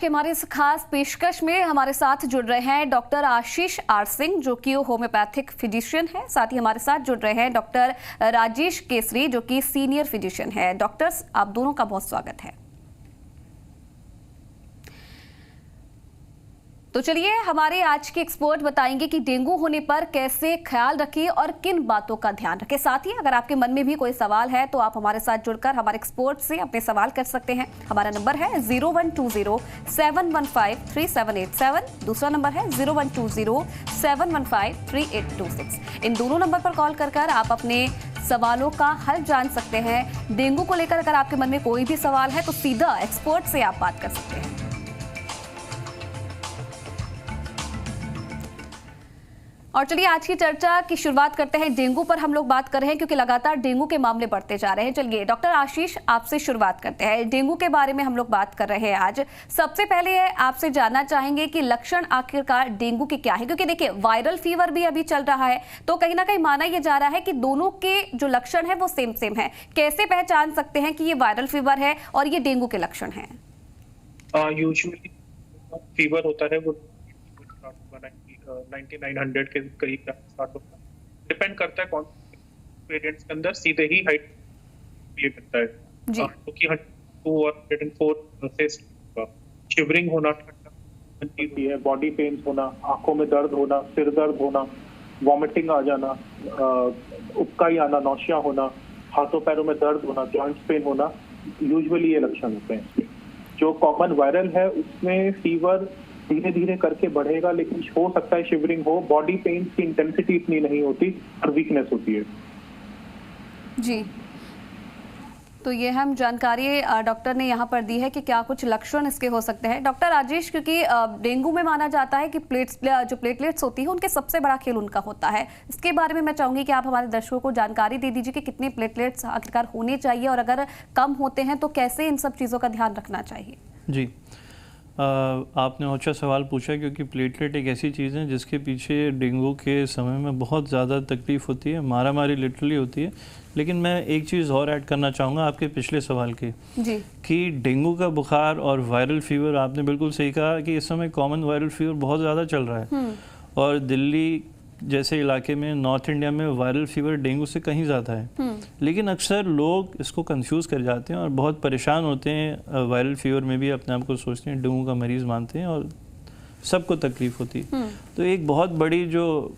हमारे इस खास पेशकश में हमारे साथ जुड़ रहे हैं डॉक्टर आशीष आर सिंह, जो कि होम्योपैथिक फिजिशियन है। साथ ही हमारे साथ जुड़ रहे हैं डॉक्टर राजेश केसरी, जो कि सीनियर फिजिशियन है। डॉक्टर्स, आप दोनों का बहुत स्वागत है। तो चलिए, हमारे आज के एक्सपर्ट बताएंगे कि डेंगू होने पर कैसे ख्याल रखें और किन बातों का ध्यान रखें। साथ ही अगर आपके मन में भी कोई सवाल है तो आप हमारे साथ जुड़कर हमारे एक्सपर्ट से अपने सवाल कर सकते हैं। हमारा नंबर है 0120-715-3787। दूसरा नंबर है 0120-715-3826। इन दोनों नंबर पर कॉल कर आप अपने सवालों का हल जान सकते हैं। डेंगू को लेकर अगर आपके मन में कोई भी सवाल है तो सीधा एक्सपर्ट से आप बात कर सकते हैं। और चलिए, आज की चर्चा की शुरुआत करते हैं। डेंगू पर हम लोग बात कर रहे हैं क्योंकि लगातार डेंगू के मामले बढ़ते जा रहे हैं। चलिए डॉक्टर आशीष, आपसे शुरुआत करते हैं। डेंगू के बारे में हम लोग बात कर रहे हैं आज। सबसे पहले आपसे जानना चाहेंगे कि लक्षण आखिरकार डेंगू के क्या है, क्योंकि देखिए वायरल फीवर भी अभी चल रहा है, तो कहीं ना कहीं माना यह जा रहा है कि दोनों के जो लक्षण है वो सेम है। कैसे पहचान सकते हैं कि ये वायरल फीवर है और ये डेंगू के लक्षण है? यूजुअली फीवर होता है वो 9900 के करीब स्टार्ट होता है। डिपेंड करता है कौन वेरिएंट्स के अंदर सीधे ही हाइट ये करता है जी। क्योंकि 102 और 104 से शिवरिंग होना, ठंडा है, बॉडी पेन्स होना, आंखों में दर्द होना, सिर दर्द होना, वॉमिटिंग आ जाना, उबकाई आना, नौशिया होना, हाथों पैरों में दर्द होना, जॉइंट्स पेन होना, यूजुअली ये लक्षण होते हैं इसके। जो कॉमन वायरल है उसमें फीवर धीरे धीरे करके बढ़ेगा, लेकिन हो सकता है शिवरिंग हो, बॉडी पेन की इंटेंसिटी इतनी नहीं होती और वीकनेस होती है जी। तो ये हम जानकारी डॉक्टर ने यहाँ पर दी है कि क्या कुछ लक्षण इसके हो सकते हैं। डॉक्टर राजेश, क्योंकि डेंगू में माना जाता है कि जो प्लेटलेट्स होती है उनके सबसे बड़ा खेल उनका होता है, इसके बारे में मैं चाहूंगी कि आप हमारे दर्शकों को जानकारी दे दीजिए कि कितने प्लेटलेट्स आखिरकार होने चाहिए और अगर कम होते हैं तो कैसे इन सब चीज़ों का ध्यान रखना चाहिए। जी, आपने अच्छा सवाल पूछा, क्योंकि प्लेटलेट एक ऐसी चीज़ है जिसके पीछे डेंगू के समय में बहुत ज़्यादा तकलीफ़ होती है, मारामारी लिटरली होती है। लेकिन मैं एक चीज़ और ऐड करना चाहूँगा आपके पिछले सवाल की जी, कि डेंगू का बुखार और वायरल फीवर, आपने बिल्कुल सही कहा कि इस समय कॉमन वायरल फीवर बहुत ज़्यादा चल रहा है और दिल्ली जैसे इलाके में, नॉर्थ इंडिया में वायरल फीवर डेंगू से कहीं ज़्यादा है। लेकिन अक्सर लोग इसको कंफ्यूज कर जाते हैं और बहुत परेशान होते हैं। वायरल फीवर में भी अपने आप को सोचते हैं डेंगू का मरीज़ मानते हैं और सबको तकलीफ़ होती है। तो एक बहुत बड़ी जो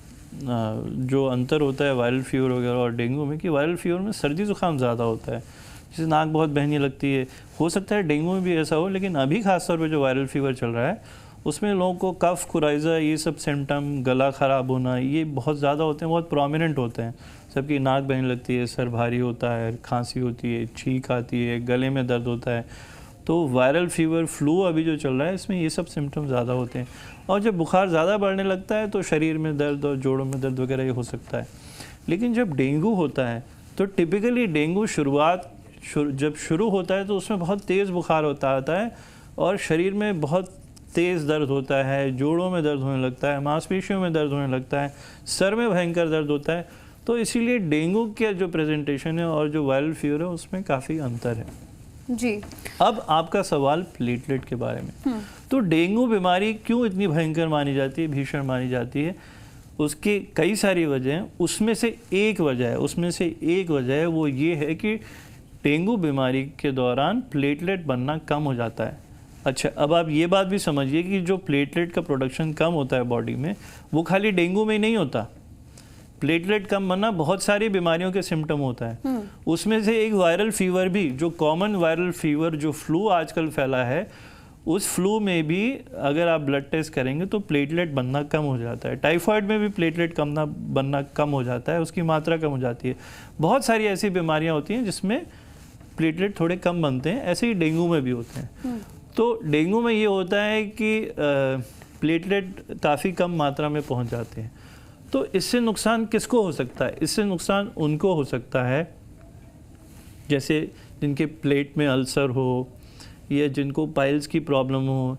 अंतर होता है वायरल फीवर वगैरह और डेंगू में, कि वायरल फीवर में सर्दी ज़ुकाम ज़्यादा होता है, जिससे नाक बहुत बहने लगती है। हो सकता है डेंगू में भी ऐसा हो, लेकिन अभी खासतौर पर जो वायरल फीवर चल रहा है उसमें लोगों को कफ, कुराइज़ा, ये सब सिम्टम, गला ख़राब होना, ये बहुत ज़्यादा होते हैं, बहुत प्रोमिनेंट होते हैं। सबकी नाक बहने लगती है, सर भारी होता है, खांसी होती है, छींक आती है, गले में दर्द होता है। तो वायरल फीवर, फ्लू अभी जो चल रहा है, इसमें ये सब सिम्टम ज़्यादा होते हैं। और जब बुखार ज़्यादा बढ़ने लगता है तो शरीर में दर्द और जोड़ों में दर्द वगैरह ये हो सकता है। लेकिन जब डेंगू होता है तो टिपिकली डेंगू जब शुरू होता है तो उसमें बहुत तेज़ बुखार होता है और शरीर में बहुत तेज़ दर्द होता है, जोड़ों में दर्द होने लगता है, मांसपेशियों में दर्द होने लगता है, सर में भयंकर दर्द होता है। तो इसीलिए डेंगू का जो प्रेजेंटेशन है और जो वायरल फीवर है उसमें काफ़ी अंतर है जी। अब आपका सवाल प्लेटलेट के बारे में, तो डेंगू बीमारी क्यों इतनी भयंकर मानी जाती है, भीषण मानी जाती है? उसकी कई सारी वजह हैं। उसमें से एक वजह है वो ये है कि डेंगू बीमारी के दौरान प्लेटलेट बनना कम हो जाता है। अच्छा, अब आप ये बात भी समझिए कि जो प्लेटलेट का प्रोडक्शन कम होता है बॉडी में, वो खाली डेंगू में ही नहीं होता। प्लेटलेट कम बनना बहुत सारी बीमारियों के सिम्टम होता है। उसमें से एक वायरल फीवर भी, जो कॉमन वायरल फीवर, जो फ्लू आजकल फैला है, उस फ्लू में भी अगर आप ब्लड टेस्ट करेंगे तो प्लेटलेट बनना कम हो जाता है। टाइफाइड में भी प्लेटलेट बनना कम हो जाता है, उसकी मात्रा कम हो जाती है। बहुत सारी ऐसी बीमारियाँ होती हैं जिसमें प्लेटलेट थोड़े कम बनते हैं, ऐसे ही डेंगू में भी होते हैं। तो डेंगू में ये होता है कि प्लेटलेट काफ़ी कम मात्रा में पहुंच जाते हैं। तो इससे नुकसान किसको हो सकता है? इससे नुकसान उनको हो सकता है जैसे जिनके प्लेट में अल्सर हो या जिनको पाइल्स की प्रॉब्लम हो,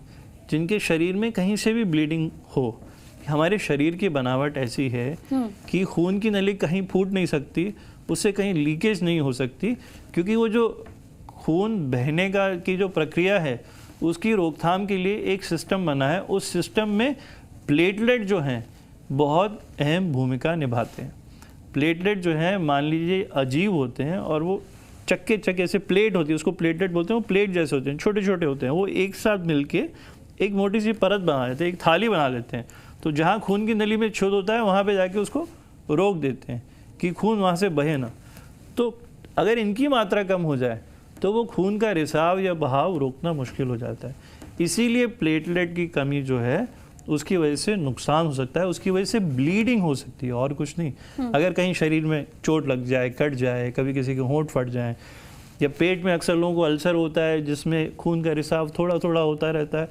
जिनके शरीर में कहीं से भी ब्लीडिंग हो। हमारे शरीर की बनावट ऐसी है कि खून की नली कहीं फूट नहीं सकती, उससे कहीं लीकेज नहीं हो सकती, क्योंकि वो जो खून बहने की जो प्रक्रिया है उसकी रोकथाम के लिए एक सिस्टम बना है। उस सिस्टम में प्लेटलेट जो हैं बहुत अहम भूमिका निभाते हैं। प्लेटलेट जो हैं मान लीजिए अजीब होते हैं और वो चक्के चक्के से प्लेट होती है, उसको प्लेटलेट बोलते हैं। वो प्लेट जैसे होते हैं, छोटे छोटे होते हैं, वो एक साथ मिलके एक मोटी सी परत बना लेते हैं, एक थाली बना लेते हैं। तो जहाँ खून की नली में छेद होता है वहाँ पे जाके उसको रोक देते हैं कि खून वहाँ से बहे ना। तो अगर इनकी मात्रा कम हो जाए तो वो खून का रिसाव या बहाव रोकना मुश्किल हो जाता है। इसीलिए प्लेटलेट की कमी जो है उसकी वजह से नुकसान हो सकता है, उसकी वजह से ब्लीडिंग हो सकती है और कुछ नहीं। अगर कहीं शरीर में चोट लग जाए, कट जाए, कभी किसी के होंठ फट जाए, या पेट में अक्सर लोगों को अल्सर होता है जिसमें खून का रिसाव थोड़ा थोड़ा होता रहता है,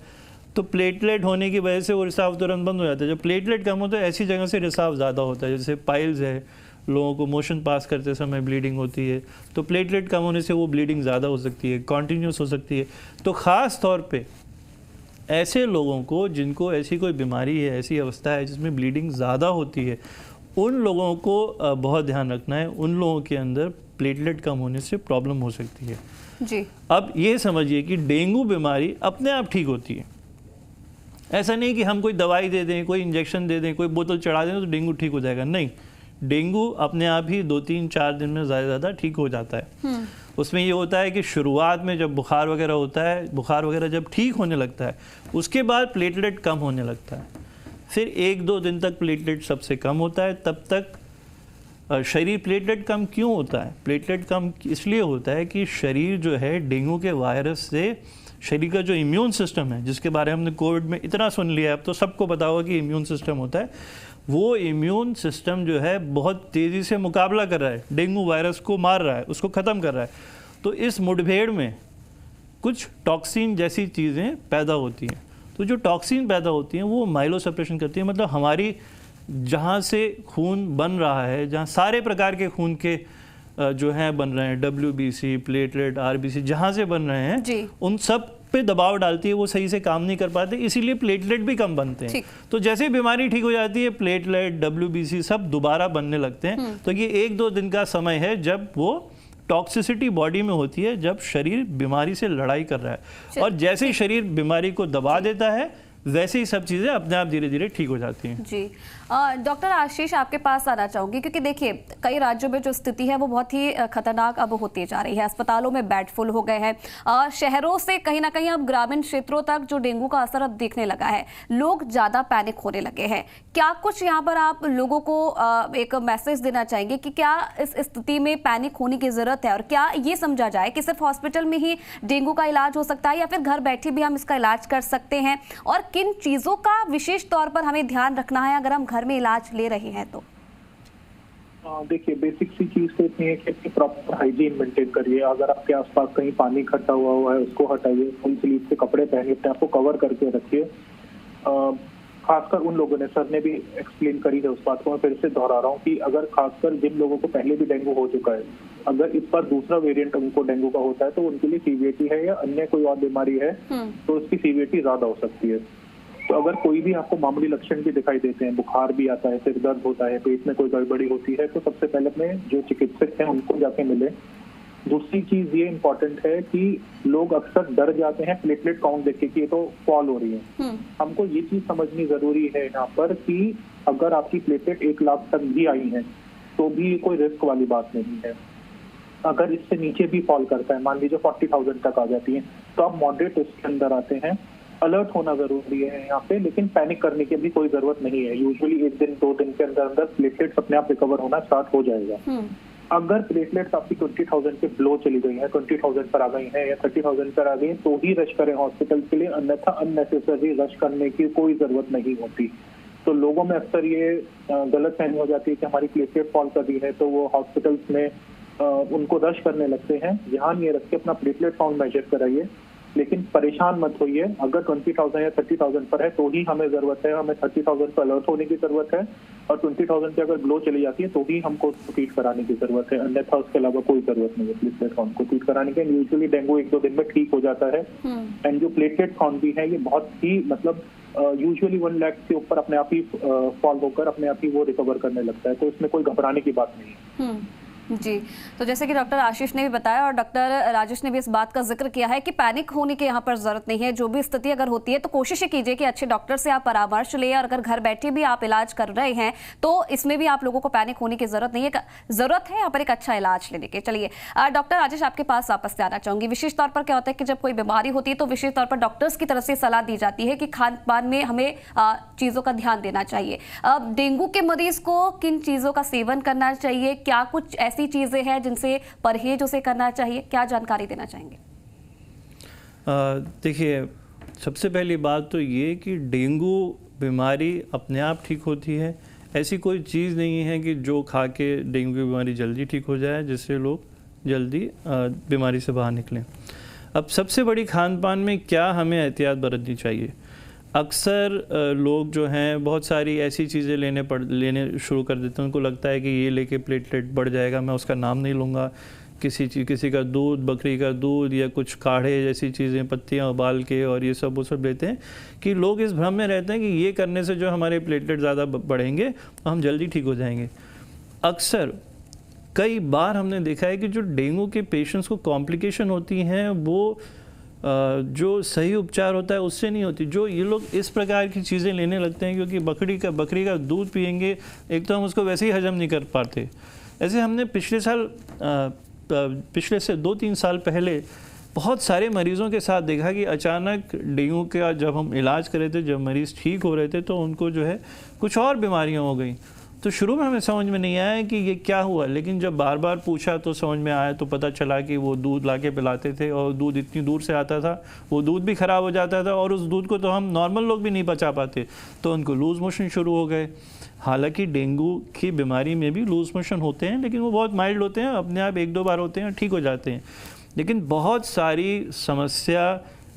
तो प्लेटलेट होने की वजह से वो रिसाव तुरंत बंद हो जाता है। जब प्लेटलेट कम होता है ऐसी जगह से रिसाव ज़्यादा होता है, जैसे पाइल्स है, लोगों को मोशन पास करते समय ब्लीडिंग होती है, तो प्लेटलेट कम होने से वो ब्लीडिंग ज़्यादा हो सकती है, कॉन्टीन्यूस हो सकती है। तो ख़ास तौर पे ऐसे लोगों को जिनको ऐसी कोई बीमारी है, ऐसी अवस्था है जिसमें ब्लीडिंग ज़्यादा होती है, उन लोगों को बहुत ध्यान रखना है। उन लोगों के अंदर प्लेटलेट कम होने से प्रॉब्लम हो सकती है जी। अब ये समझिए कि डेंगू बीमारी अपने आप ठीक होती है। ऐसा नहीं कि हम कोई दवाई दे दें, कोई इंजेक्शन दे दें, कोई बोतल चढ़ा दें तो डेंगू ठीक हो जाएगा, नहीं। डेंगू अपने आप ही 2-3-4 दिन में ज़्यादा ठीक हो जाता है। उसमें ये होता है कि शुरुआत में जब बुखार वगैरह होता है, बुखार वगैरह जब ठीक होने लगता है, उसके बाद प्लेटलेट कम होने लगता है। फिर 1-2 दिन तक प्लेटलेट सबसे कम होता है। तब तक शरीर प्लेटलेट कम क्यों होता है? प्लेटलेट कम इसलिए होता है कि शरीर जो है डेंगू के वायरस से, शरीर का जो इम्यून सिस्टम है, जिसके बारे में हमने कोविड में इतना सुन लिया है, अब तो सबको पता होगा कि इम्यून सिस्टम होता है, वो इम्यून सिस्टम जो है बहुत तेज़ी से मुकाबला कर रहा है, डेंगू वायरस को मार रहा है, उसको ख़त्म कर रहा है। तो इस मुठभेड़ में कुछ टॉक्सिन जैसी चीज़ें पैदा होती हैं। तो जो टॉक्सिन पैदा होती हैं वो माइलोसप्रेशन करती है, मतलब हमारी जहाँ से खून बन रहा है, जहाँ सारे प्रकार के खून के जो हैं बन रहे हैं, WBC, प्लेटलेट, RBC, जहाँ से बन रहे हैं, उन सब पे दबाव डालती है, वो सही से काम नहीं कर पाते, इसीलिए प्लेटलेट भी कम बनते हैं। तो जैसे बीमारी ठीक हो जाती है, प्लेटलेट, WBC सब दोबारा बनने लगते हैं। तो ये 1-2 दिन का समय है जब वो टॉक्सिसिटी बॉडी में होती है, जब शरीर बीमारी से लड़ाई कर रहा है, और जैसे ही शरीर बीमारी को दबा देता है वैसे ही सब चीज़ें अपने आप धीरे धीरे ठीक हो जाती हैं। जी। डॉक्टर आशीष, आपके पास आना चाहूंगी, क्योंकि देखिए कई राज्यों में जो स्थिति है वो बहुत ही खतरनाक अब होती जा रही है। अस्पतालों में बेड फुल हो गए हैं। शहरों से कहीं ना कहीं अब ग्रामीण क्षेत्रों तक जो डेंगू का असर अब दिखने लगा है, लोग ज़्यादा पैनिक होने लगे हैं। क्या कुछ यहाँ पर आप लोगों को एक मैसेज देना चाहेंगे कि क्या इस स्थिति में पैनिक होने की ज़रूरत है, और क्या ये समझा जाए कि सिर्फ हॉस्पिटल में ही डेंगू का इलाज हो सकता है या फिर घर बैठे भी हम इसका इलाज कर सकते हैं, और किन चीज़ों का विशेष तौर पर हमें ध्यान रखना है अगर हम घर में इलाज ले रहे हैं तो? देखिए, बेसिक सी चीज तो इतनी है कि प्रॉपर हाइजीन मेंटेन करिए। अगर आपके आसपास कहीं पानी इकट्ठा हुआ है उसको हटाइए, फुल स्लीव से कपड़े पहनिए, अपने आप को कवर करके रखिए। खासकर उन लोगों ने, सर ने भी एक्सप्लेन करी है उस बात को, मैं फिर से दोहरा रहा हूँ कि अगर खासकर जिन लोगों को पहले भी डेंगू हो चुका है, अगर इस बार दूसरा वेरिएंट उनको डेंगू का होता है तो उनके लिए सीवियरिटी है या अन्य कोई और बीमारी है तो उसकी सीवियरिटी ज्यादा हो सकती है। तो अगर कोई भी आपको मामूली लक्षण भी दिखाई देते हैं, बुखार भी आता है, सिर दर्द होता है, पेट में कोई गड़बड़ी होती है, तो सबसे पहले अपने जो चिकित्सक हैं उनको जाके मिले। दूसरी चीज ये इम्पोर्टेंट है कि लोग अक्सर डर जाते हैं प्लेटलेट काउंट देख के कि ये तो फॉल हो रही है। हमको ये चीज समझनी जरूरी है यहाँ पर कि अगर आपकी प्लेटलेट 1 लाख तक भी आई है तो भी कोई रिस्क वाली बात नहीं है। अगर इससे नीचे भी फॉल करता है, मान लीजिए 40,000 तक आ जाती है, तो आप मॉडरेट इसके अंदर आते हैं। अलर्ट होना जरूरी है यहाँ पे, लेकिन पैनिक करने की भी कोई जरूरत नहीं है। यूजुअली 1-2 दिन के अंदर अंदर प्लेटलेट्स अपने आप रिकवर होना स्टार्ट हो जाएगा। अगर प्लेटलेट्स आपकी 20,000 के ब्लो चली गई है, 20,000 पर आ गई है या 30,000 पर आ गई है, तो ही रश करें हॉस्पिटल के लिए, अन्यथा अननेसेसरी रश करने की कोई जरूरत नहीं होती। तो लोगों में अक्सर ये गलत फहमी हो जाती है कि हमारी प्लेटलेट फॉल कर रही है तो वो हॉस्पिटल्स में उनको रश करने लगते हैं। ध्यान ये रख के अपना प्लेटलेट काउंट मेजर कराइए, लेकिन परेशान मत होइए। अगर 20,000 या 30,000 पर है तो ही हमें जरूरत है, हमें 30,000 पर अलर्ट होने की जरूरत है, और 20,000 पे अगर ग्लो चली जाती है तो ही हमको उसको ट्रीट कराने की जरूरत है, अन्यथा उसके अलावा कोई जरूरत नहीं है प्लेटलेट काउंट को ट्रीट कराने के। यूजुअली डेंगू 1-2 दिन में ठीक हो जाता है। एंड जो प्लेटलेट काउंट भी है ये बहुत ही मतलब यूजुअली 1 लाख के ऊपर अपने आप ही फॉल होकर अपने आप ही वो रिकवर करने लगता है, तो इसमें कोई घबराने की बात नहीं है। जी, तो जैसे कि डॉक्टर आशीष ने भी बताया और डॉक्टर राजेश ने भी इस बात का जिक्र किया है कि पैनिक होने की यहाँ पर ज़रूरत नहीं है। जो भी स्थिति अगर होती है तो कोशिश कीजिए कि अच्छे डॉक्टर से आप परामर्श लें, और अगर घर बैठे भी आप इलाज कर रहे हैं तो इसमें भी आप लोगों को पैनिक होने की ज़रूरत नहीं है। ज़रूरत है यहाँ पर एक अच्छा इलाज लेने की। चलिए डॉक्टर राजेश, आपके पास वापस से आना चाहूँगी। विशेष तौर पर क्या होता है कि जब कोई बीमारी होती है तो विशेष तौर पर डॉक्टर्स की तरफ से सलाह दी जाती है कि खान पान में हमें चीज़ों का ध्यान देना चाहिए। डेंगू के मरीज को किन चीज़ों का सेवन करना चाहिए? क्या कुछ ऐसी चीज़ें हैं जिनसे परहेज उसे करना चाहिए? क्या जानकारी देना चाहेंगे? देखिए, सबसे पहली बात तो ये कि डेंगू बीमारी अपने आप ठीक होती है। ऐसी कोई चीज़ नहीं है कि जो खा के डेंगू की बीमारी जल्दी ठीक हो जाए, जिससे लोग जल्दी बीमारी से बाहर निकलें। अब सबसे बड़ी खान पान में क्या हमें एहतियात बरतनी चाहिए? अक्सर लोग जो हैं बहुत सारी ऐसी चीज़ें लेने शुरू कर देते हैं। उनको लगता है कि ये लेके प्लेटलेट बढ़ जाएगा। मैं उसका नाम नहीं लूँगा। किसी का दूध, बकरी का दूध या कुछ काढ़े जैसी चीज़ें, पत्तियाँ उबाल के और ये सब वो सब लेते हैं कि लोग इस भ्रम में रहते हैं कि ये करने से जो हमारे प्लेटलेट ज़्यादा बढ़ेंगे तो हम जल्दी ठीक हो जाएंगे। अक्सर कई बार हमने देखा है कि जो डेंगू के पेशेंट्स को कॉम्प्लिकेशन होती हैं वो जो सही उपचार होता है उससे नहीं होती। जो ये लोग इस प्रकार की चीज़ें लेने लगते हैं क्योंकि बकरी का दूध पिएंगे, एक तो हम उसको वैसे ही हजम नहीं कर पाते। ऐसे हमने पिछले से 2-3 साल पहले बहुत सारे मरीज़ों के साथ देखा कि अचानक डेंगू का जब हम इलाज कर रहे थे, जब मरीज़ ठीक हो रहे थे तो उनको जो है कुछ और बीमारियां हो गई। तो शुरू में हमें समझ में नहीं आया कि ये क्या हुआ, लेकिन जब बार बार पूछा तो समझ में आया। तो पता चला कि वो दूध ला के पिलाते थे और दूध इतनी दूर से आता था, वो दूध भी ख़राब हो जाता था और उस दूध को तो हम नॉर्मल लोग भी नहीं पचा पाते, तो उनको लूज़ मोशन शुरू हो गए। हालांकि डेंगू की बीमारी में भी लूज़ मोशन होते हैं, लेकिन वो बहुत माइल्ड होते हैं, अपने आप 1-2 बार होते हैं, ठीक हो जाते हैं। लेकिन बहुत सारी समस्या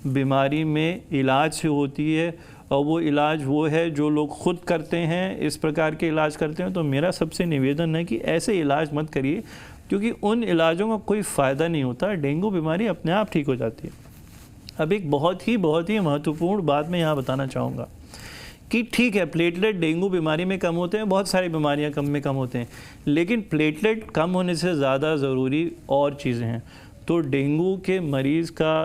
बीमारी में इलाज से होती है, और वो इलाज वो है जो लोग खुद करते हैं, इस प्रकार के इलाज करते हैं। तो मेरा सबसे निवेदन है कि ऐसे इलाज मत करिए, क्योंकि उन इलाजों का कोई फ़ायदा नहीं होता। डेंगू बीमारी अपने आप ठीक हो जाती है। अब एक बहुत ही महत्वपूर्ण बात मैं यहाँ बताना चाहूँगा कि ठीक है, प्लेटलेट डेंगू बीमारी में कम होते हैं, बहुत सारी बीमारियाँ कम होते हैं, लेकिन प्लेटलेट कम होने से ज़्यादा ज़रूरी और चीज़ें हैं। तो डेंगू के मरीज़ का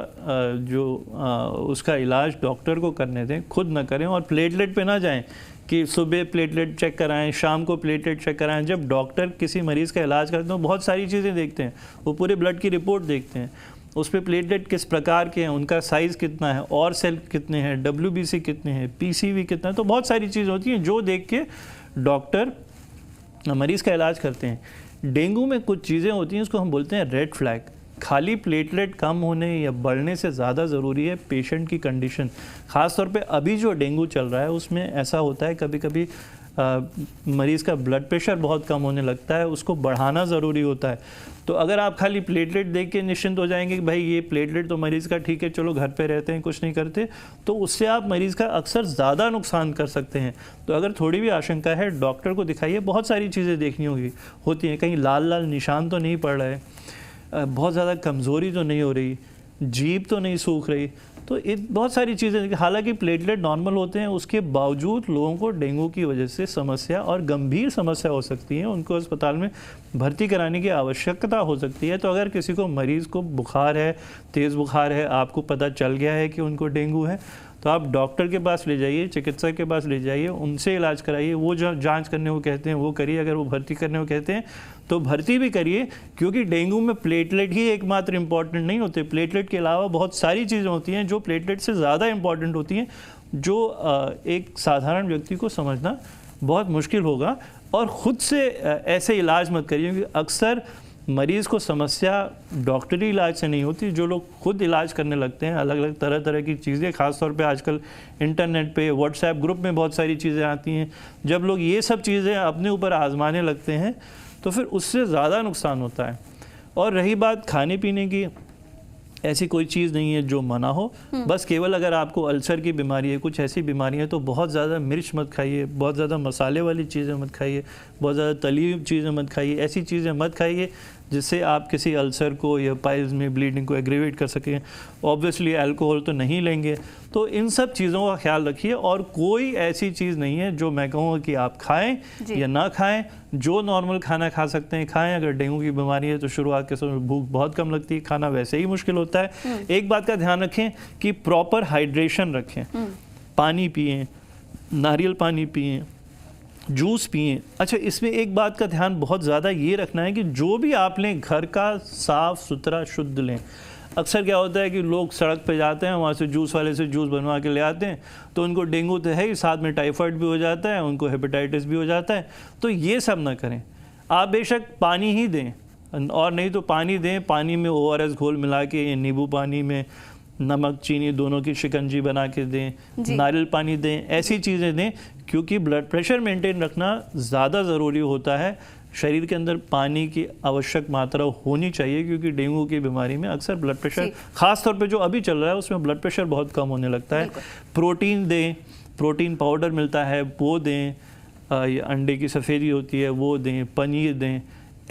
उसका इलाज डॉक्टर को करने दें, खुद ना करें, और प्लेटलेट पे ना जाएं कि सुबह प्लेटलेट चेक कराएं, शाम को प्लेटलेट चेक कराएं। जब डॉक्टर किसी मरीज़ का इलाज करते हैं बहुत सारी चीज़ें देखते हैं, वो पूरे ब्लड की रिपोर्ट देखते हैं, उस पर प्लेटलेट किस प्रकार के हैं, उनका साइज़ कितना है, और सेल कितने हैं, WBC कितने हैं, PCV कितना है। तो बहुत सारी चीज़ें होती हैं जो देख के डॉक्टर मरीज़ का इलाज करते हैं। डेंगू में कुछ चीज़ें होती हैं, उसको हम बोलते हैं रेड फ्लैग। खाली प्लेटलेट कम होने या बढ़ने से ज़्यादा ज़रूरी है पेशेंट की कंडीशन। ख़ास तौर पे अभी जो डेंगू चल रहा है उसमें ऐसा होता है कभी कभी मरीज़ का ब्लड प्रेशर बहुत कम होने लगता है, उसको बढ़ाना ज़रूरी होता है। तो अगर आप खाली प्लेटलेट देख के निश्चिंत हो जाएंगे कि भाई ये प्लेटलेट तो मरीज़ का ठीक है, चलो घर पे रहते हैं, कुछ नहीं करते, तो उससे आप मरीज़ का अक्सर ज़्यादा नुकसान कर सकते हैं। तो अगर थोड़ी भी आशंका है, डॉक्टर को दिखाइए। बहुत सारी चीज़ें देखनी होती हैं, कहीं लाल लाल निशान तो नहीं पड़ रहे, बहुत ज़्यादा कमज़ोरी तो नहीं हो रही, जीभ तो नहीं सूख रही, तो बहुत सारी चीज़ें। हालांकि प्लेटलेट नॉर्मल होते हैं, उसके बावजूद लोगों को डेंगू की वजह से समस्या और गंभीर समस्या हो सकती है, उनको अस्पताल में भर्ती कराने की आवश्यकता हो सकती है। तो अगर किसी को मरीज़ को बुखार है, तेज़ बुखार है, आपको पता चल गया है कि उनको डेंगू है, तो आप डॉक्टर के पास ले जाइए, चिकित्सक के पास ले जाइए, उनसे इलाज कराइए। वो जो जांच करने को कहते हैं वो करिए, अगर वो भर्ती करने को कहते हैं तो भर्ती भी करिए, क्योंकि डेंगू में प्लेटलेट ही एकमात्र इम्पॉर्टेंट नहीं होते। प्लेटलेट के अलावा बहुत सारी चीज़ें होती हैं जो प्लेटलेट से ज़्यादा इम्पॉर्टेंट होती हैं, जो एक साधारण व्यक्ति को समझना बहुत मुश्किल होगा। और ख़ुद से ऐसे इलाज मत करिए, क्योंकि अक्सर मरीज़ को समस्या डॉक्टरी इलाज से नहीं होती। जो लोग खुद इलाज करने लगते हैं, अलग अलग तरह की चीज़ें, ख़ासतौर पे आजकल इंटरनेट पे, व्हाट्सएप ग्रुप में बहुत सारी चीज़ें आती हैं, जब लोग ये सब चीज़ें अपने ऊपर आजमाने लगते हैं तो फिर उससे ज़्यादा नुकसान होता है। और रही बात खाने पीने की, ऐसी कोई चीज़ नहीं है जो मना हो, बस केवल अगर आपको अल्सर की बीमारी है, कुछ ऐसी बीमारी है, तो बहुत ज़्यादा मिर्च मत खाइए, बहुत ज़्यादा मसाले वाली चीज़ें मत खाइए, बहुत ज़्यादा तली हुई चीज़ें मत खाइए, ऐसी चीज़ें मत खाइए जिससे आप किसी अल्सर को या पाइल्स में ब्लीडिंग को एग्रीवेट कर सकें। ऑब्वियसली अल्कोहल तो नहीं लेंगे। तो इन सब चीज़ों का ख्याल रखिए, और कोई ऐसी चीज़ नहीं है जो मैं कहूँगा कि आप खाएं या ना खाएं। जो नॉर्मल खाना खा सकते हैं खाएं। अगर डेंगू की बीमारी है तो शुरुआत के समय भूख बहुत कम लगती है, खाना वैसे ही मुश्किल होता है। एक बात का ध्यान रखें कि प्रॉपर हाइड्रेशन रखें, पानी पिएं, नारियल पानी पिएं, जूस पिएं। अच्छा, इसमें एक बात का ध्यान बहुत ज़्यादा ये रखना है कि जो भी आप लें घर का साफ़ सुथरा शुद्ध लें। अक्सर क्या होता है कि लोग सड़क पे जाते हैं, वहाँ से जूस वाले से जूस बनवा के ले आते हैं, तो उनको डेंगू तो है ही, साथ में टाइफाइड भी हो जाता है, उनको हेपेटाइटिस भी हो जाता है। तो ये सब ना करें। आप बेशक पानी ही दें, और नहीं तो पानी दें, पानी में ORS घोल मिला के, नींबू पानी में नमक चीनी दोनों की शिकंजी बना के दें, नारियल पानी दें, ऐसी चीज़ें दें, क्योंकि ब्लड प्रेशर मेंटेन रखना ज़्यादा ज़रूरी होता है। शरीर के अंदर पानी की आवश्यक मात्रा होनी चाहिए, क्योंकि डेंगू की बीमारी में अक्सर ब्लड प्रेशर, ख़ास तौर पे जो अभी चल रहा है उसमें ब्लड प्रेशर बहुत कम होने लगता है। प्रोटीन दें, प्रोटीन पाउडर मिलता है वो दें, अंडे की सफ़ेदी होती है वो दें, पनीर दें,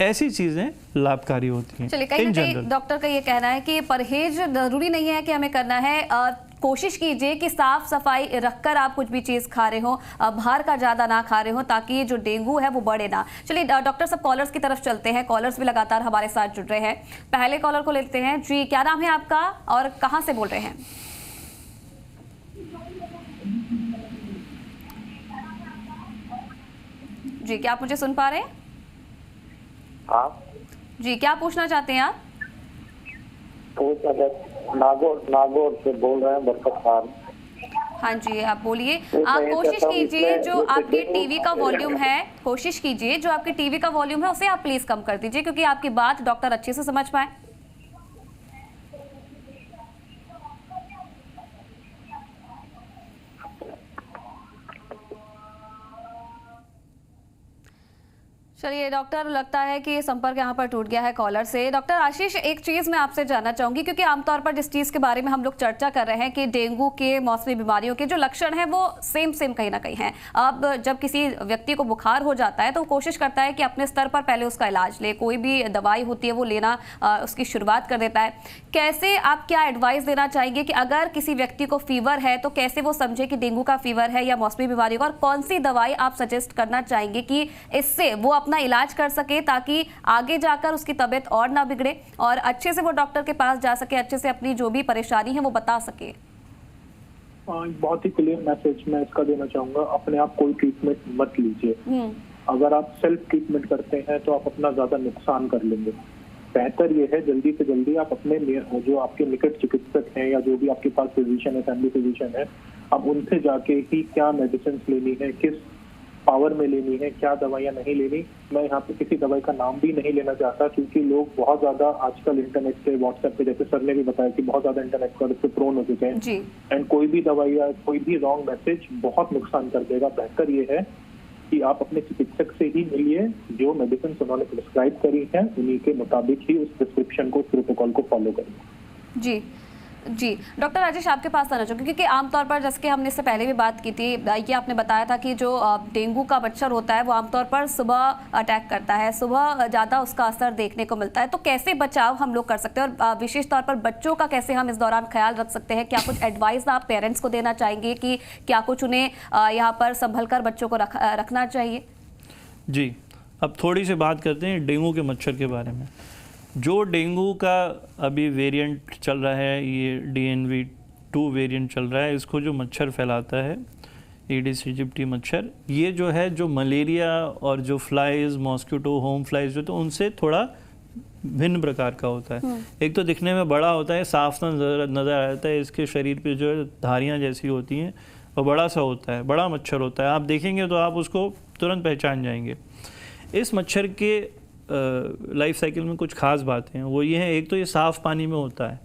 ऐसी चीज़ें लाभकारी होती हैं। चलिए, कहीं ना कहीं डॉक्टर का ये कहना है कि परहेज जरूरी नहीं है कि हमें करना है। कोशिश कीजिए कि साफ सफाई रखकर आप कुछ भी चीज़ खा रहे हो, बाहर का ज़्यादा ना खा रहे हो, ताकि ये जो डेंगू है वो बढ़े ना। चलिए डॉक्टर साहब, कॉलर्स की तरफ चलते हैं। कॉलर्स भी लगातार हमारे साथ जुड़ रहे हैं। पहले कॉलर को लेते हैं। जी, क्या नाम है आपका और कहाँ से बोल रहे हैं? जी, क्या आप मुझे सुन पा रहे हैं? हाँ जी, क्या पूछना चाहते हैं आप? नागौर से बोल रहे हैं, बरकत खान। हाँ जी, आप बोलिए। आप कोशिश कीजिए जो आपके टीवी का वॉल्यूम है, कोशिश कीजिए जो आपके टीवी का वॉल्यूम है उसे आप प्लीज कम कर दीजिए, क्योंकि आपकी बात डॉक्टर अच्छे से समझ पाए। चलिए डॉक्टर, लगता है कि संपर्क यहाँ पर टूट गया है कॉलर से। डॉक्टर आशीष, एक चीज़ मैं आपसे जानना चाहूँगी, क्योंकि आमतौर पर जिस चीज़ के बारे में हम लोग चर्चा कर रहे हैं कि डेंगू के मौसमी बीमारियों के जो लक्षण हैं वो सेम कहीं ना कहीं हैं। अब जब किसी व्यक्ति को बुखार हो जाता है तो कोशिश करता है कि अपने स्तर पर पहले उसका इलाज ले, कोई भी दवाई होती है वो लेना उसकी शुरुआत कर देता है। कैसे आप क्या एडवाइस देना चाहेंगे कि अगर किसी व्यक्ति को फीवर है तो कैसे वो समझे कि डेंगू का फीवर है या मौसमी बीमारी का, और कौन सी दवाई आप सजेस्ट करना चाहेंगे कि इससे वो अपना इलाज कर सके, ताकि आगे जाकर उसकी तबीयत और ना बिगड़े और अच्छे से वो डॉक्टर के पास जा सके, अच्छे से अपनी जो भी परेशानी है वो बता सके? बहुत ही क्लियर मैसेज मैं इसका देना चाहूंगा। अपने आप कोई ट्रीटमेंट मत लीजिए। अगर आप सेल्फ ट्रीटमेंट करते हैं तो आप अपना ज्यादा नुकसान कर लेंगे। बेहतर ये है जल्दी से जल्दी आप अपने जो आपके निकट चिकित्सक हैं या जो भी आपके पास फिजिशियन है, फैमिली फिजिशियन है, आप उनसे जाके ही क्या मेडिसिन लेनी है, किस पावर में लेनी है, क्या दवाइयां नहीं लेनी। मैं यहाँ पे किसी दवाई का नाम भी नहीं लेना चाहता, क्योंकि लोग बहुत ज्यादा आजकल इंटरनेट पे, व्हाट्सएप पे, जैसे सर ने भी बताया कि बहुत ज्यादा इंटरनेट पर इससे प्रोन हो चुके हैं, एंड कोई भी दवाई या कोई भी रॉन्ग मैसेज बहुत नुकसान कर देगा। बेहतर ये है कि आप अपने चिकित्सक से ही मिलिए, जो मेडिसिन उन्होंने प्रिस्क्राइब करी है उन्हीं के मुताबिक ही उस प्रिस्क्रिप्शन को, प्रोटोकॉल को फॉलो करिए। जी जी, डॉक्टर राजेश आपके पास आना चाहूँगी, क्योंकि आमतौर पर जैसे कि हमने इससे पहले भी बात की थी, ये आपने बताया था कि जो डेंगू का मच्छर होता है वो आमतौर पर सुबह अटैक करता है, सुबह ज़्यादा उसका असर देखने को मिलता है। तो कैसे बचाव हम लोग कर सकते हैं, और विशेष तौर पर बच्चों का कैसे हम इस दौरान ख्याल रख सकते हैं? क्या कुछ एडवाइस आप पेरेंट्स को देना चाहेंगे कि क्या कुछ उन्हें यहाँ पर संभल कर बच्चों को रखना चाहिए? जी, अब थोड़ी सी बात करते हैं डेंगू के मच्छर के बारे में। जो डेंगू का अभी वेरिएंट चल रहा है, ये DNV2 वेरिएंट चल रहा है, इसको जो मच्छर फैलाता है एडिस इजिप्टी मच्छर, ये जो है जो मलेरिया और जो फ्लाइज, मॉस्किटो, होम फ्लाइज जो, तो उनसे थोड़ा भिन्न प्रकार का होता है। एक तो दिखने में बड़ा होता है, साफ नज़र आता है, इसके शरीर पे जो है धारियाँ जैसी होती हैं, और बड़ा सा होता है, बड़ा मच्छर होता है। आप देखेंगे तो आप उसको तुरंत पहचान जाएंगे। इस मच्छर के लाइफ साइकिल में कुछ खास बातें हैं। वो ये है, एक तो ये साफ़ पानी में होता है,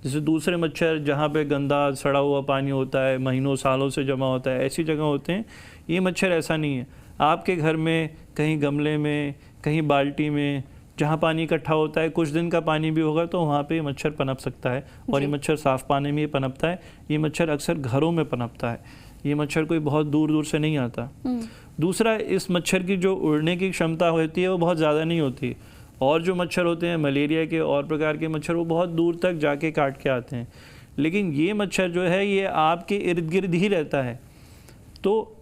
जैसे दूसरे मच्छर जहाँ पे गंदा सड़ा हुआ पानी होता है, महीनों सालों से जमा होता है, ऐसी जगह होते हैं। ये मच्छर ऐसा नहीं है। आपके घर में कहीं गमले में, कहीं बाल्टी में, जहाँ पानी इकट्ठा होता है, कुछ दिन का पानी भी होगा तो वहाँ पे मच्छर पनप सकता है, और ये मच्छर साफ़ पानी में पनपता है। ये मच्छर अक्सर घरों में पनपता है। ये मच्छर कोई बहुत दूर दूर से नहीं आता। दूसरा, इस मच्छर की जो उड़ने की क्षमता होती है वो बहुत ज़्यादा नहीं होती। और जो मच्छर होते हैं मलेरिया के और प्रकार के मच्छर, वो बहुत दूर तक जाके काट के आते हैं, लेकिन ये मच्छर जो है ये आपके इर्द गिर्द ही रहता है। तो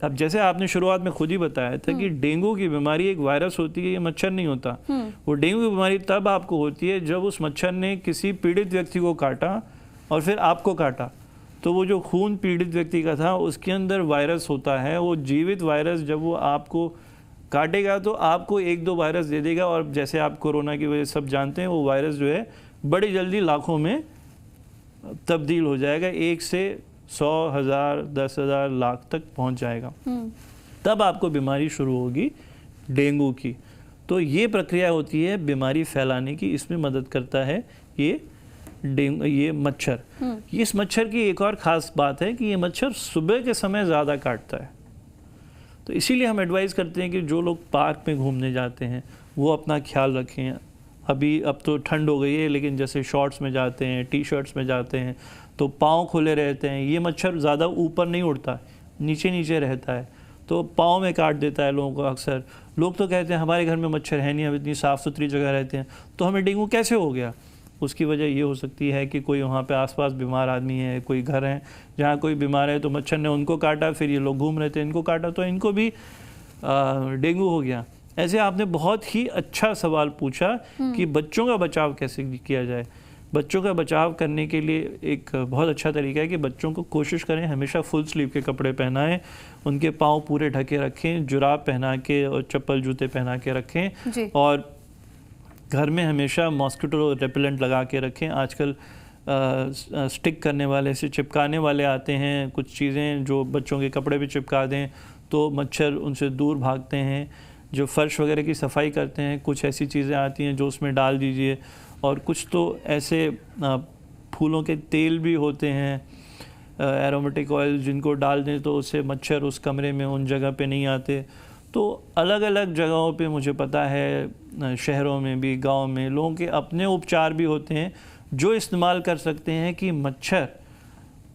अब जैसे आपने शुरुआत में खुद ही बताया था कि डेंगू की बीमारी एक वायरस होती है, ये मच्छर नहीं होता। वो डेंगू की बीमारी तब आपको होती है जब उस मच्छर ने किसी पीड़ित व्यक्ति को काटा और फिर आपको काटा, तो वो जो खून पीड़ित व्यक्ति का था उसके अंदर वायरस होता है। वो जीवित वायरस जब वो आपको काटेगा तो आपको 1-2 वायरस दे देगा, और जैसे आप कोरोना की वजह सब जानते हैं वो वायरस जो है बड़ी जल्दी लाखों में तब्दील हो जाएगा, 1 से 100,000, 10,000, लाख तक पहुंच जाएगा। तब आपको बीमारी शुरू होगी डेंगू की। तो ये प्रक्रिया होती है बीमारी फैलाने की, इसमें मदद करता है ये मच्छर। इस मच्छर की एक और ख़ास बात है कि ये मच्छर सुबह के समय ज़्यादा काटता है। तो इसीलिए हम एडवाइस करते हैं कि जो लोग पार्क में घूमने जाते हैं वो अपना ख्याल रखें। अब तो ठंड हो गई है, लेकिन जैसे शॉर्ट्स में जाते हैं, टी-शर्ट्स में जाते हैं तो पाँव खुले रहते हैं। ये मच्छर ज़्यादा ऊपर नहीं उड़ता, नीचे नीचे रहता है, तो पाँव में काट देता है लोगों को। अक्सर लोग तो कहते हैं हमारे घर में मच्छर है नहीं, हम इतनी साफ़ सुथरी जगह रहते हैं, तो हमें डेंगू कैसे हो गया? उसकी वजह ये हो सकती है कि कोई वहाँ पे आसपास बीमार आदमी है, कोई घर है जहाँ कोई बीमार है, तो मच्छर ने उनको काटा, फिर ये लोग घूम रहे थे, इनको काटा, तो इनको भी डेंगू हो गया। ऐसे आपने बहुत ही अच्छा सवाल पूछा कि बच्चों का बचाव कैसे किया जाए। बच्चों का बचाव करने के लिए एक बहुत अच्छा तरीका है कि बच्चों को कोशिश करें हमेशा फुल स्लीव के कपड़े पहनाएं, उनके पाँव पूरे ढके रखें, जुराब पहना के और चप्पल जूते पहना के रखें, और घर में हमेशा मॉस्किटो रेपेलेंट लगा के रखें। आजकल स्टिक करने वाले से चिपकाने वाले आते हैं, कुछ चीज़ें जो बच्चों के कपड़े पे चिपका दें तो मच्छर उनसे दूर भागते हैं। जो फर्श वगैरह की सफाई करते हैं, कुछ ऐसी चीज़ें आती हैं जो उसमें डाल दीजिए, और कुछ तो ऐसे फूलों के तेल भी होते हैं, एरोमेटिक ऑयल, जिनको डाल दें तो उससे मच्छर उस कमरे में उन जगह पे नहीं आते। तो अलग अलग जगहों पे मुझे पता है, शहरों में भी, गांव में, लोगों के अपने उपचार भी होते हैं जो इस्तेमाल कर सकते हैं कि मच्छर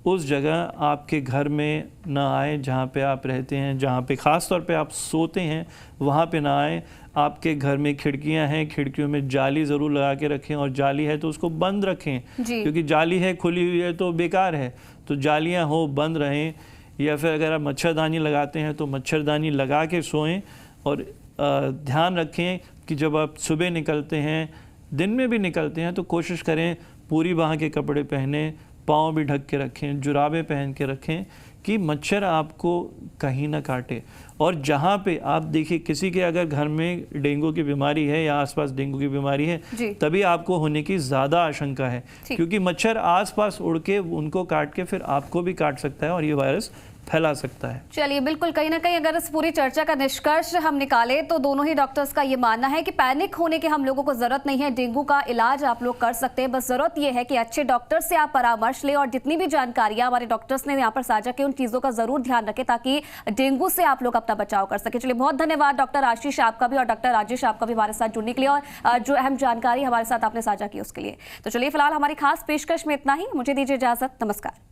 उस जगह आपके घर में ना आए जहाँ पे आप रहते हैं, जहाँ पे ख़ास तौर पे आप सोते हैं वहाँ पे ना आए। आपके घर में खिड़कियाँ हैं, खिड़कियों में जाली ज़रूर लगा के रखें, और जाली है तो उसको बंद रखें, क्योंकि जाली है खुली हुई है तो बेकार है, तो जालियाँ हो बंद रहें। या फिर अगर आप मच्छरदानी लगाते हैं तो मच्छरदानी लगा के सोएं, और ध्यान रखें कि जब आप सुबह निकलते हैं, दिन में भी निकलते हैं, तो कोशिश करें पूरी बाह के कपड़े पहने, पाँव भी ढक के रखें, जुराबें पहन के रखें कि मच्छर आपको कहीं ना काटे। और जहाँ पे आप देखिए किसी के अगर घर में डेंगू की बीमारी है या आसपास डेंगू की बीमारी है, तभी आपको होने की ज़्यादा आशंका है, क्योंकि मच्छर आसपास उड़ के उनको काट के फिर आपको भी काट सकता है और ये वायरस फैला सकता है। चलिए, बिल्कुल, कहीं ना कहीं अगर इस पूरी चर्चा का निष्कर्ष हम निकालें तो दोनों ही डॉक्टर्स का ये मानना है कि पैनिक होने की हम लोगों को जरूरत नहीं है। डेंगू का इलाज आप लोग कर सकते हैं, बस जरूरत ये है कि अच्छे डॉक्टर से आप परामर्श लें, और जितनी भी जानकारियां हमारे डॉक्टर्स ने यहाँ पर साझा की उन चीजों का जरूर ध्यान रखें ताकि डेंगू से आप लोग अपना बचाव कर सके। चलिए, बहुत धन्यवाद डॉक्टर आशीष आपका भी और डॉक्टर राजेश आपका भी हमारे साथ जुड़ने के लिए, और जो अहम जानकारी हमारे साथ आपने साझा की उसके लिए। तो चलिए, फिलहाल हमारी खास पेशकश में इतना ही, मुझे दीजिए इजाजत, नमस्कार।